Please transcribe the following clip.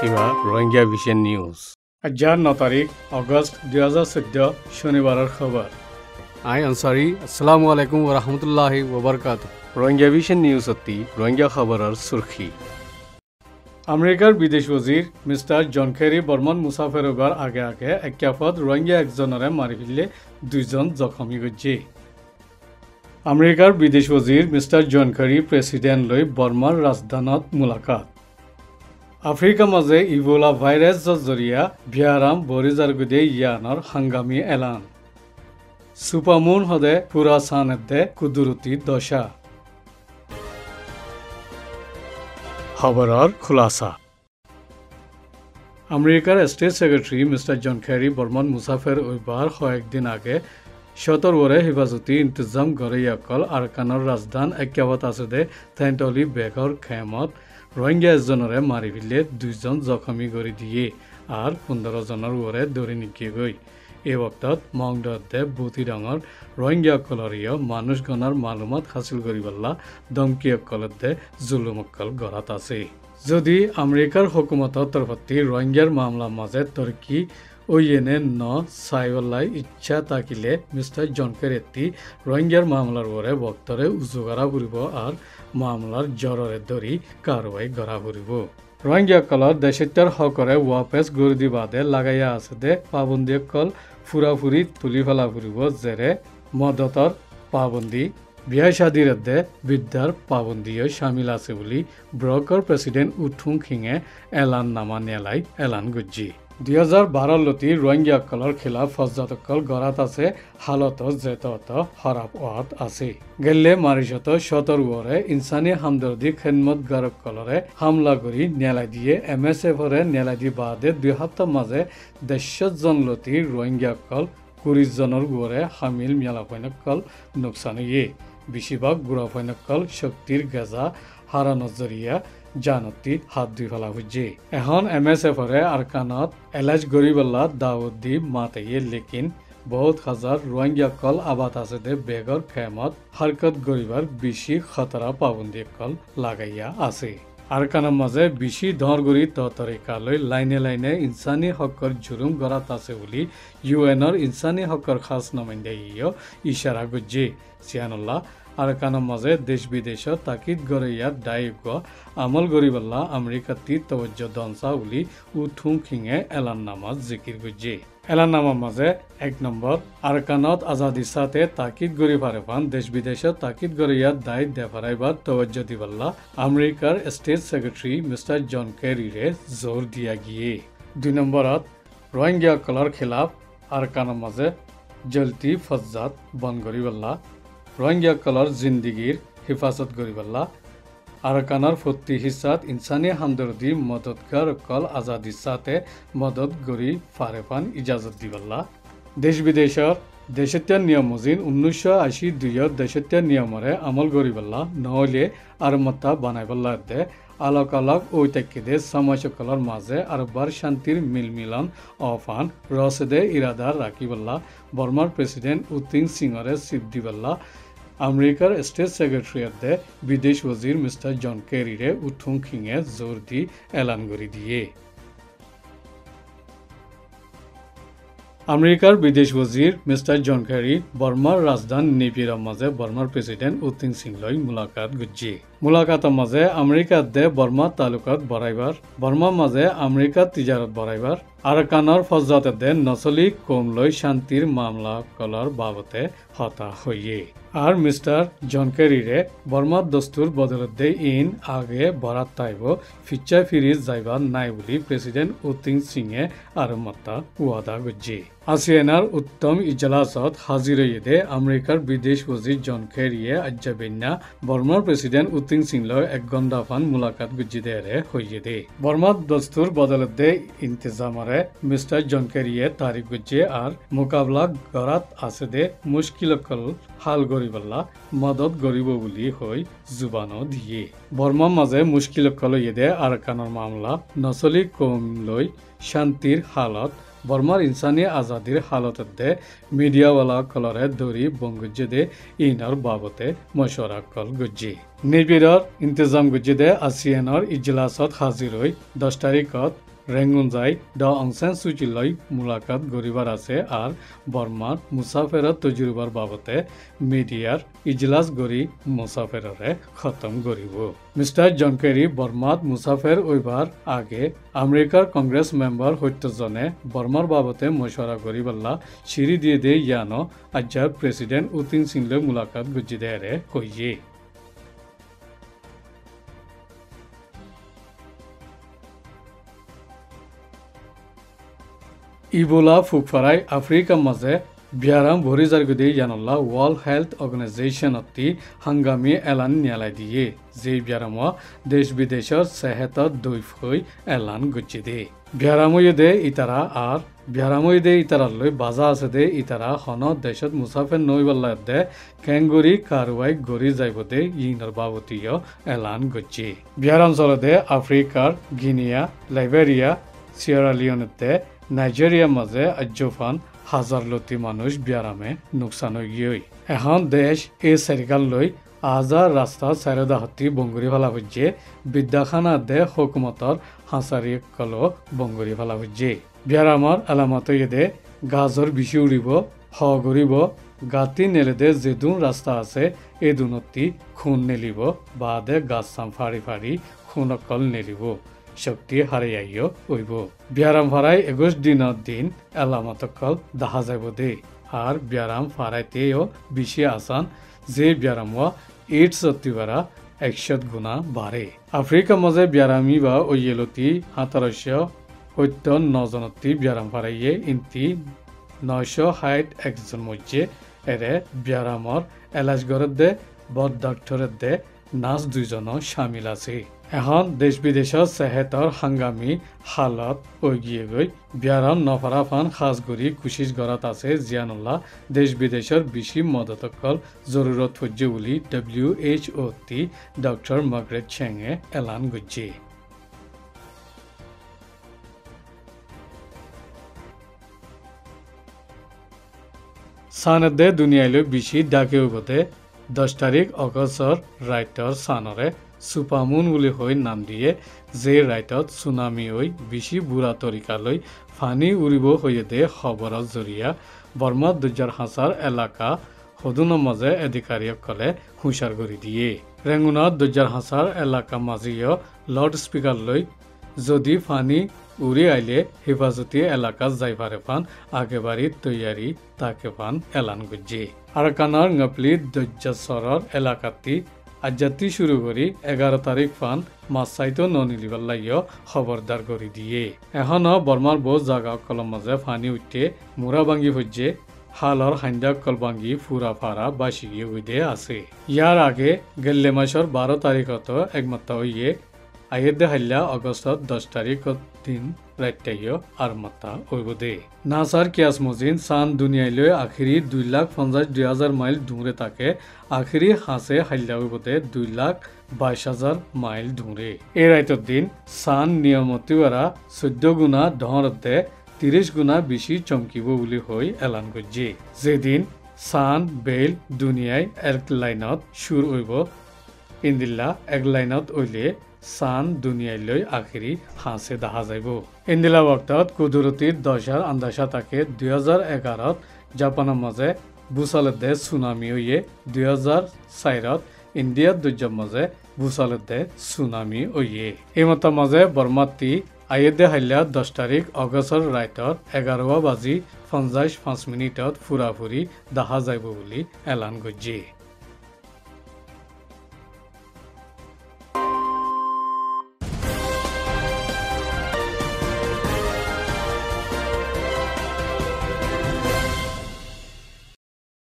কিবা Rohingya vision news আজাৰ 9 তাৰিখ আগষ্ট 2014 শনিবাৰৰ খবৰ আই আনসাৰী আসসালামু আলাইকুম ওয়া ৰাহমাতুল্লাহি ওয়া বাৰাকাতুহু ৰোহিঙ্গা ভিশন নিউজ অতি ৰোহিঙ্গা খবৰৰ সুরখি আমেরিকার বিদেশ ওজির মিস্টার জন কেরি বর্মন মুসাফের হবার আগে একাপদ রোহিঙ্গা একজনরে মারি ফেললে 2 জন জখমি গজ্জে আমেরিকার বিদেশ ওজির মিস্টার জন কেরি প্রেসিডেন্ট লৈ বর্মার রাজধানত মুলাকাত আফ্রিকা মাঝে ইবোলা ভাইরাস জরিয়া বিয়ারাম বরিজারগুদে ইয়ানর হাঙ্গামি এলান সুপামুন হদে পুরা সানেদে কুদুরতি দশা খবরের খুলাসা আমেরিকার state secretary mister John Kerry বর্মন মুসাফের ওইবার কয়েকদিন আগে সতর্বরে হিফাজতি ইন্তজাম গড়িয়াকল আরকানর রাজধান একাবত আসুদে থেন্টলি বেগর খেমত রোহিঙ্গা এজনরে মারি ফেলে 2 জন জখমি করে দিয়ে আর 15 জনের ওরে দৌড়ে নিকিয়ে গই এই বক্তত মংডতে বুতি ডাঙর রোহিঙ্গা কলরিয় মানুষ গণার মালুমাত হাসিল করিবল্লা দমকিয় কলতে জুলুমকল গড়াত আছে যদি আমেরিকার হুকুমতর তরফতি রোহিঙ্গার মামলা মাঝে তর্কি ওইনে ন সাইবল্লাই ইচ্ছা তাকিলে মিস্টার জন কেরি রোহিঙ্গার মামলার ওরে বক্তরে উজুগারা ফুরিব আর মামলার জররে ধরি কারবাই গড়া ফুরিব রোহিঙ্গা কলর দেশত্যার হকরে ওয়াপেস গরদি বাদে লাগাইয়া আছে দে পাবন্দি কল ফুরাফুরি তুলি ফেলা ফুরিব জেরে মদতর পাবন্দি বিয়া শাদির দে বিদ্যার পাবন্দিও শামিল আছে বলি ব্রকর প্রেসিডেন্ট উঠুং খিঙে এলান নামা নেলাই এলান গুজ্জি 2012 লতি রোহিঙ্গা কলর খিলাফ ফজজাতকল গড়াত আছে হালত জেতত হরাপ ওয়াত আছে গেলে মারিশত সতর্বরে ইনসানি হামদর্দি খেদমত গারক কলরে হামলা করি নেলাই দিয়ে MSF রে নেলাই দি বাদে 2 সপ্তাহ মাঝে 100 জন লতি রোহিঙ্গা কল 20 জনের গড়ে হামিল মেলাফৈনকল নোকসান ইয়ে বেশিরভাগ গুড়াফৈনকল শক্তির গেজা হারানো জরিয়া জানতি হাত দুই ফেলা হচ্ছে এখন MSF রে আরকানত এলাজ গরিবল্লা দাউদ দি মাতাইয়ে লেকিন বহুত হাজার রোহিঙ্গা কল আবাদ আছে দে বেগর খেমত হরকত গরিবার বেশি খতরা পাবন্দি কল লাগাইয়া আছে আরকানের মাঝে বেশি ধরগরি তরিকালৈ লাইনে লাইনে ইনসানি হকর জুরুম গড়াত আছে বলি UN ইনসানি হকর খাস নমাইন্দাইও ইশারা গুজ্জে সিয়ানুল্লাহ আরকানের মাঝে দেশ বিদেশ তাকিদ গড়িয়া দায়িত্ব আমল গরিবল্লা আমেরিকাতি তবজ্জ দনসা উলি উঠুং খিঙে এলান নামাজ জিকির গুজ্জে এলান নামার মাঝে 1 নম্বর আরকানত আজাদির সাথে তাকিদ গরি ফারেফান দেশ বিদেশ তাকিদ গড়িয়া দায়িত্ব দেফারাইবার তবজ্জ দিবল্লা আমেরিকার state secretary mister John Kerry রে জোর দিয়া গিয়ে 2 নম্বরত রোহিঙ্গা কলর খিলাফ আরকানের মাঝে জলতি ফজ্জাত বন গরিবল্লা রোহিঙ্গা কলর জিন্দিগির হিফাজত গরিবল্লা আরকানার ফত্তি হিসাত ইনসানি হামদর্দি মদতগার কল আজাদির সাথে মদত গরি ফারেফান ইজাজত দিবল্লা দেশ বিদেশর দেশত্যার নিয়ম মজিন 1982 দেশত্যার নিয়মরে আমল গরিবল্লা নহলে আর মতা বানাইবল্লা দে আলোক আলোক ঐতাক্যদে সমাজকলর মাঝে আরবার শান্তির মিলমিলন অফান রসদে ইরাদার রাখিবল্লা বর্মার প্রেসিডেন্ট উতিং সিংরে সিদ্দিবল্লা আমেরিকার স্টেট সেক্রেটারিয়াতে বিদেশ ওজির মিস্টার জন কেরি রে উঠুং খিঙে জোর দি এলান করি দিয়ে আমেরিকার বিদেশ ওজির মিস্টার জন কেরি বর্মার রাজধানী নেপিয়ার মাঝে বর্মার প্রেসিডেন্ট উতিং সিং লই মুলাকাত গুজ্জি মুলাকাতের মাঝে আমেরিকাত দে বর্মা তালুকাত বড়াইবার বর্মার মাঝে আমেরিকাত তিজারত বড়াইবার আরকানর ফজ্জাতে দে নসলি কম লই শান্তির মামলা কলার বাবতে হতা হইয়ে আর মিস্টার জন কেরি রে বর্মার দস্তুর বদলত দে ইন আগে বরাত তাইব ফিচ্চা ফিরি যাইবার নাই বলি প্রেসিডেন্ট উতিং সিংয়ে আর মতা ওয়াদা গুজ্জি আসিয়ানার উত্তম ইজলাসত হাজির দে আমেরিকার বিদেশ ওজির জন কেরিয়ে আজ্জাবিন্না বর্মার প্রেসিডেন্ট উতিং সিং লয় 1 ঘন্টা ফান মুলাকাত গুজ্জি দে রে হইয়ে দে বর্মার দস্তুর বদলত দে ইন্তজামরে মিস্টার জন কেরিয়ে তারিখ গুজ্জে আর মোকাবলা গড়াত আছে দে মুশকিলকল হাল গরিবল্লা মদত গরিব বলি হই জুবানো দিয়ে বর্মার মাঝে মুশকিলকল ইয়ে আরকানের মামলা নসলি কম লই শান্তির হালত বর্মার ইনসানি আজাদির হালতত দে মিডিয়াওয়ালা কলরে দৌড়ি বঙ্গুজ্জে দে ইনার বাবতে মশওয়ারা কল গুজ্জি নিবিড়র ইন্তজাম গুজ্জি দে আসিয়ানর ইজলাসত হাজির হই 10 তারিখত ৰেংগুন যাই ড অং সান সু চি লৈ মুলাকাত গৰিবাৰ আছে আৰু বৰ্মাৰ মুছাফেৰত তজুৰবাৰ বাবতে মিডিয়াৰ ইজলাস গৰি মুছাফেৰৰে খতম কৰিব মিষ্টাৰ জন কেৰী বৰ্মাত মুছাফেৰ ওইবাৰ আগে আমেৰিকাৰ কংগ্ৰেছ মেম্বাৰ সত্যজনে বৰ্মাৰ বাবতে মশৱৰা কৰিবল্লা চিৰি দিয়ে দে ইয়ানো আজ্জাৰ প্ৰেছিডেণ্ট উটিন সিংলৈ মুলাকাত গুজি দেৰে কৈয়ে ইবোলা ফুকফাৰাই আফ্ৰিকা মাঝে বিয়ারাম ভরিজার গুদে জানল্লা ওয়ার্ল্ড হেলথ অর্গানাইজেশন অতি হাঙ্গামি এলান নিয়ালাই দিয়ে যে বিয়ারাম দেশ বিদেশের সেহত দৈফ হই এলান গুচি দে বিয়ারামই দে ইতারা আর বিয়ারামই দে ইতারার লই বাজা আছে দে ইতারা হন দেশত মুসাফের নইবল্লা দে কেঙ্গুরি কারওয়াই গড়ি যাইব দে ইনর বাবতীয় এলান গুচি বিয়ারাম চলে দে আফ্রিকার গিনিয়া লাইবেরিয়া সিয়েরা লিওনেতে নাইজেরিয়া মাঝে আজ্জফান হাজার লতি মানুষ বিয়ারামে নোকসান হয়ে গিয়ে এখন দেশ এই চারিকাল লৈ আজার রাস্তা চারিদা হতি বঙ্গুরি ফেলা হচ্ছে বিদ্যাখানা দে হকুমতর হাঁচারি কল বঙ্গুরি ফেলা হচ্ছে বিয়ারামর এলামত দে গাজর বিশি উড়িব হ গরিব গাতি নেলে দে যেদুন রাস্তা আছে এই দুনতি খুন নেলিব বা দে গাছ চাম ফাড়ি ফাড়ি খুন অকল নেলিব শক্তি হারিয়াইও ওইব বিয়ারাম ফারাই 21 দিনের দিন এলামতকল দেখা যাব দে আর বিয়ারাম ফারাইতেও বেশি আসান যে বিয়ারাম এইডস অতিবারা 100 গুণা বাড়ে আফ্রিকা মাঝে বিয়ারামি বা ওইয়েলতি 1779 জনতি বিয়ারাম ফারাইয়ে ইন্তি 960 একজন মধ্যে এরে বিয়ারামর এলাজগরের দে বদ ডক্টরের দে নাচ দুইজন শামিল আছে এখন দেশ বিদেশৰ সেহেতৰ হাঙ্গামি হালত গিয়ে গৈ বিয়াৰাম নফাৰা ফান খাস কৰি কুশিস গড়াত আছে জিয়ানুল্লাহ দেশ বিদেশৰ বেশি মদতকল জরুরত হচ্ছে বলে WHO তি ডক্টর মার্গারেট চ্যাংয়ে এলান করছে সানদে দুনিয়ালৈ বেশি ডাকে উগতে 10 তারিখ অগষ্টৰ ৰাইটৰ সানৰে সুপামুন বুলি হৈ নাম দিয়ে যে ৰাইটত সুনামি হৈ বেশি বুঢ়া তৰিকালৈ ফানি উৰিব হৈয়ে দে খবৰৰ জৰিয়া বৰ্মা দুজাৰ হাঁচাৰ এলেকা সদুনৰ মাজে অধিকাৰীসকলে হুঁচাৰ কৰি দিয়ে ৰেঙুনত দুজাৰ হাঁচাৰ এলেকা মাজীয় লাউড স্পিকাৰ লৈ যদি ফানি উড়ি আইলে হেফাজতি এলাকা যাইবারে ফান আগেবারি তৈয়ারি তাকে ফান এলান গুজি আরাকানার ngapli দজ্জাসরর এলাকাতি আজাতি শুরু করি 11 তারিখ ফান মাসাইতো ননিলিবাল্লাইও খবরদার করে দিয়ে এখন বর্মার বহু জায়গা কলম মাঝে ফানি উঠে মুরা ভাঙ্গি হচ্ছে হালর হাইন্দা কলবাঙ্গি ফুরা ফারা বাসি উইদে আছে ইয়ার আগে গেল্লে মাসর 12 তারিখত একমাত্র হইয়ে আইয়েদে হাইলা অগস্টত 10 তারিখত দিন রাইটাইও আর মাতা ওইবদে নাসার কিয়াস মজিন সান দুনিয়াইলৈ আখিরি 2,50,000 মাইল দূরে থাকে আখিরি হাসে হাইলা ওইবদে 2,22,000 মাইল দূরে এই রাইতর দিন সান নিয়মতিওয়ারা 14 গুণা ধরতে 30 গুণা বেশি চমকিব বলে হই এলান করছে যেদিন সান বেল দুনিয়ায় এক লাইনত সুর ওইব ইন্দিল্লা এক লাইনত ওইলে সান দুনিয়ালৈ আখিরি হাসে দেখা যাইব ইন্দিলা বক্তত কুদরতির 10 আন্দাজা থাকে 2011 জাপানের মাঝে বুসালের দে সুনামি হইয়ে 2004 ইন্ডিয়ার দুর্যোগ মাঝে বুসালের দে সুনামি হইয়ে এই মত মাঝে বর্মাতি আইয়েদে হাইলা 10 তারিখ অগস্টর রাইটর 11:50 মিনিটত ফুরাফুরি দেখা যাইব বলে এলান করছে